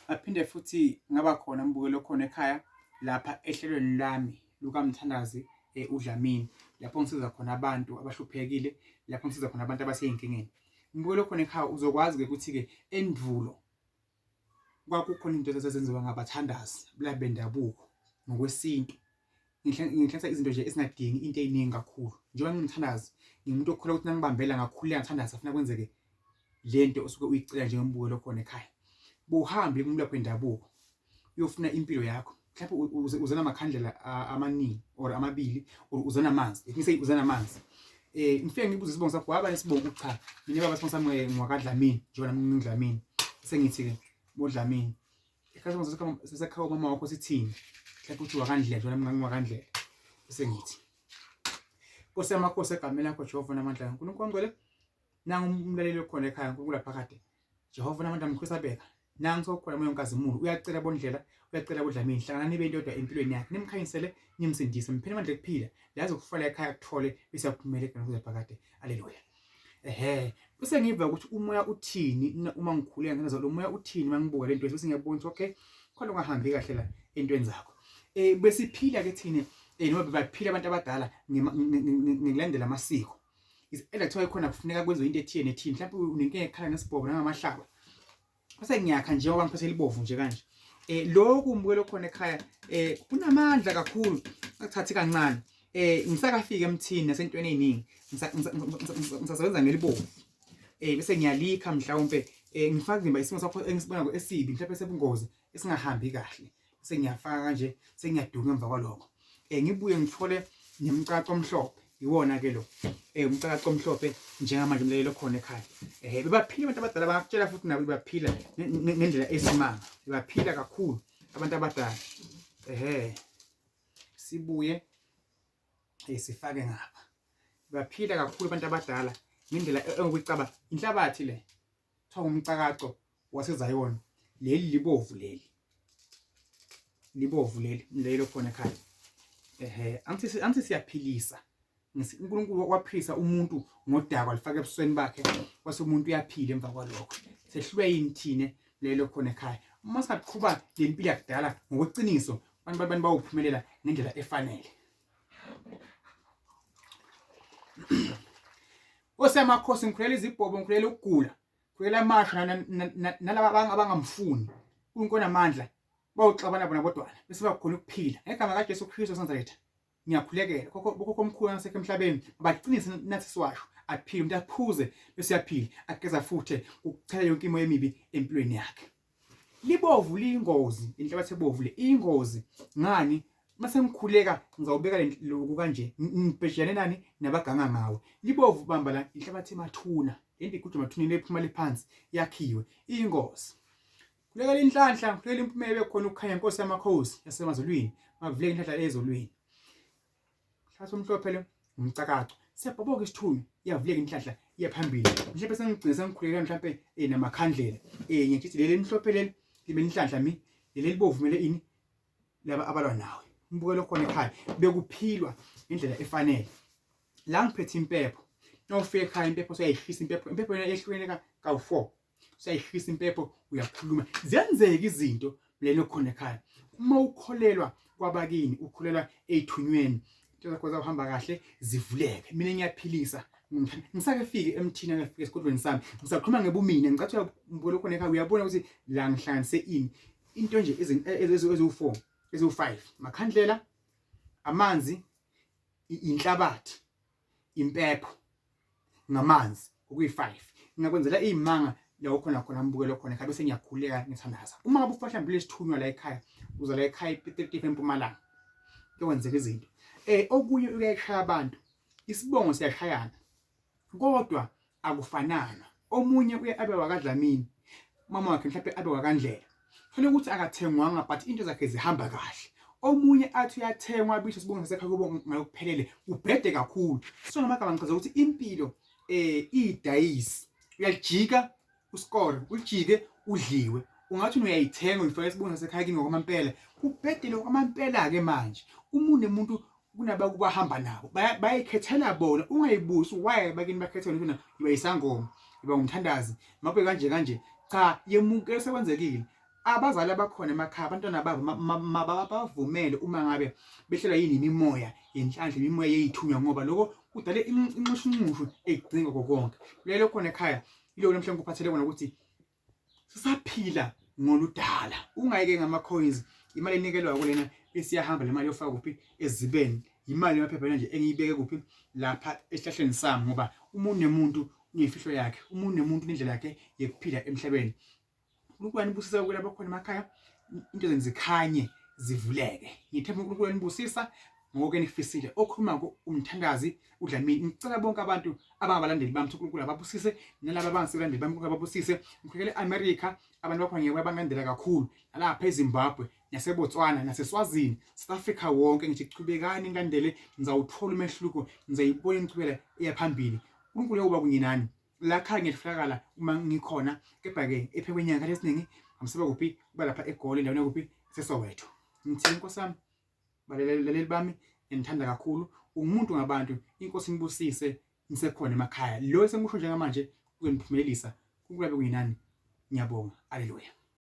Aphinde futhi ngaba khona mbukelo khona ekhaya lapha ehlelweni lami lukaMthandazi uDlamini, lapho ngisiza khona abantu abahluphekile, lapho ngisiza khona abantu abasey'nkingeni. Mbukelo khona ekhaya uzokwazi-ke ukuthi-ke endulo kwakukhona into ezazenziwa ngabathandazi laba bendabuko ngokwesintu. Ngihlanganisa izinto nje ezingadingi into ey'ningi kakhulu. Njengoba ngingumthandazi, ngiwumuntu okholwa ukuthi nangibambela ngakhulela ngathandaza afuna kwenzeke lento osuke uyicela njengembukelo khona ekhaya. Buhambe kumlaphi wendabuko uyofuna impilo yakho. Mhlawumbe uzana amakhandlela amaningi or amabili or uzana amanzi. Ngise uzana amanzi. Ngifike ngibuze isibongo sakho, waba nesibongo? Cha, mina baba isibongo sami ngwakaDlamini, njengoba nami nginguDlamini. Bese ngithi-ke boDlamini, ikhasi sesekhawa mama wakho sithini? Mhlawumbe uthi wakandlela, njengoba nami ngingwakandlela. Bese ngithi Nkosi yamakhosi egameni lakho Jehova namandla, uNkulunkulu ongcwele, nangu umlaleli khona ekhaya, uNkulunkulu laphakade. Jehova namandla mkhwesabeka, nangu sokukhona moya onkazimulo, uyacela bondlela, uyacela boDlamini, hlangana nibe into yodwa empilweni yakhe, nimkhanyisele, nimsindise, mpheni amandla okuphila, lazi ukufala ekhaya kuthole bese yaphumelela egameni laphakade. Haleluya. Bese ngiva ukuthi umoya uthini uma ngikhuleka ngenza lo moya uthini mangibuka lento bese ngiyabona ukuthi okay, khona ungahambi kahle la entweni zakho. Besiphila ke thina noma baphila abantu abadala ngilandela amasiko. Ela kuthiwa khona kufuneka kwenziwe into ethile nethini, mhlawumbe unenkinga ekhala nesibhobo nangamahlaba. Bese ngiyakha njengoba ngiphethe libovu nje kanje. Lokhu umbukelo khona ekhaya kunamandla kakhulu, ngakuthathi kancane. Ngisakafika emthini nasentweni eziningi ngisasebenza ngelibovu. Bese ngiyalikha mhlawumbe ngifaka izimba isimo sakho engisibona esibi, mhlawumbe sebungozi esingahambi kahle. Bese ngiyafaka kanje, sengiyaduka emva kwalokho. Ngibuye ngithole nemcaco omhlophe, iwona ke lo. Umcaco omhlophe njengamanje umlalelo khona ekhaya. Bebaphila abantu abadala, bangakutshela futhi nabo baphila ngendlela esimanga. Baphila kakhulu abantu abadala. Sibuye sifake ngapha. Baphila kakhulu abantu abadala ngendlela engokuyicaba inhlabathi le. Kuthiwa umcakaco waseZayoni. Leli libovu leli. Libovu leli umlalelo khona ekhaya. Angithi siyaphilisa. uNkulunkulu waphilisa umuntu ngodakwa lifaka ebusweni bakhe, kwase umuntu uyaphila emva kwalokho. Sehlulwe yini thine lelo khona ekhaya. Uma singaqhubha le mpilo yakudala ngokweqiniso, abantu bawuphumelela ngendlela efanele. Osemakhosi ngikhulela izibhobo, ngikhulela ukugula, ngikhulela amasha nalaba abangamfuni. uNkulunkulu amandla bawuxabana bona bodwana bese bakhona ukuphila ngegama kaJesu Kristu waseNazaretha. Ngiyakhulekela khokho omkhulu nasekho emhlabeni, abaqinise nathi siwasho, aphile umuntu aphuze bese yaphila, ageza futhe ukuchela yonke imo emibi empilweni yakhe. Libovu liyingozi, inhlabathi ebovu le iyingozi. Ngani? Mase ngikhuleka ngizawubeka lokhu kanje, ngibhejane nani nabaganga ngawe. Libovu bamba la inhlabathi emathuna, lento igujwa emathuneni ephuma lephansi yakhiwe, iyingozi. Khulekela inhlanhla, khulekela impumela bekhona ukukhanya Nkosi yamakhosi yasemazulwini, mavuleke inhlanhla ezulwini. Hlaso omhlophe lo umcakaco, siyabhoboka isithunywa, iyavuleka inhlanhla iya phambili. Mhlawumbe sengigcina sengikhulekela mhlawumbe namakhandlela. Ngiyathi leli mhlophe leli libe inhlanhla leli libovu mele ini laba abalwa nawe. Umbukelo khona ekhaya bekuphilwa ngendlela efanele. La ngiphethe impepho. Nawufika ekhaya impepho usayishisa impepho yena ehlukene ka4. Usayishisa impepho uyakhuluma. Ziyenzeka izinto lelo khona ekhaya. Uma ukholelwa kwabakini, ukholelwa ezithunyweni, into zakho zawuhamba kahle zivuleke. Mina ngiyaphilisa. Ngisakefike emthini ngafika esikodlweni sami. Ngisakhuluma ngebumina, ngicathi umbukelo khona ekhaya uyabona ukuthi la ngihlanganise ini. Into nje eziwu4, eziwu5, makhandlela, amanzi, inhlabathi, impepho, ngamanzi, okuyi5. Ngingakwenzela izimanga la ukhona khona umbukelo khona ekhaya bese ngiyakhuleka ngithandaza. Uma ngabe ufahla impilo esithunywa la ekhaya, uza la ekhaya ePitoli eMpumalanga. Kwenzeka izinto. Okunye uyashaya abantu. Isibongo siyashayana. Kodwa akufanana. Omunye uye abe wakaDlamini, mama wakhe mhlawumbe abe wakandlela. Kufanele ukuthi akathengwanga but into zakhe zihamba kahle. Omunye athi uyathengwa abisho sibongo sasekhaya kubo ngakuphelele, ubhede kakhulu. So ngamagama ngichaza ukuthi impilo idayisi. Uyalijika uscore, ulijike udliwe. Ungathi uyayithenga uyifaka isibongo sasekhaya kini ngokwamampela. Ubhede lo kwamampela ke manje. Umuntu kunabakubahamba nabo bayikhethela bona, ungayibusi why bakini bakhethela ukuthi uba isangoma, uba umthandazi, mabe kanje cha yemukelo sekwenzekile. abazali abakhona emakhaya abantwana babo mabavumele uma ngabe behlelwa yini imimoya yenhlanhla, imimoya yey'thunywa, ngoba lokho kudale inxushunxushu egcinga konke. Lelo khona ekhaya yilo namhlanje kuphathele kona ukuthi sisaphila ngoludala. Ungayeke ngama-coins, imali enikelwayo kulena besiyahamba le mali yofaka kuphi ezibeni, imali emaphepheni nje engiyibeke kuphi lapha esihlahleni sami, ngoba umuntu nemuntu uney'fihlo yakhe, umuntu nemuntu unendlela yakhe yokuphila emhlabeni. uNkulunkulu anibusisa ukela bakhona emakhaya, into zenu zikhanye zivuleke. Ngithemba uNkulunkulu anibusisa ngoku enifisile. Okhuluma umthandazi uDlamini. Ngicela bonke abantu abangabalandeli bami uNkulunkulu ababusise, nalabo abangasebalandeli bami uNkulunkulu ababusise. Ngikhulekele e-America abantu bakhona ngeke babangendela kakhulu, nalapha eZimbabwe, naseBotswana, naseSwazini, South Africa wonke. Ngithi chubekani nilandele, nizawuthola umehluko, nizayibona imichubela eyaphambili. uNkulunkulu uyoba kunye nani. La khaya ngiyatholakala uma ngikhona, kepha-ke ephekweni yakhe lesiningi ngamseba kuphi kuba lapha eGoli endaweni yakuphi seSoweto. Ngithini Nkosi yami, balaleli bami, ngiyanithanda kakhulu. Ungumuntu ngabantu, inkosi nibusise nisekhona emakhaya. Lo esengikusho njengamanje uzoniphumelelisa. uNkulunkulu abe kunye nani. Ngiyabonga. Haleluya.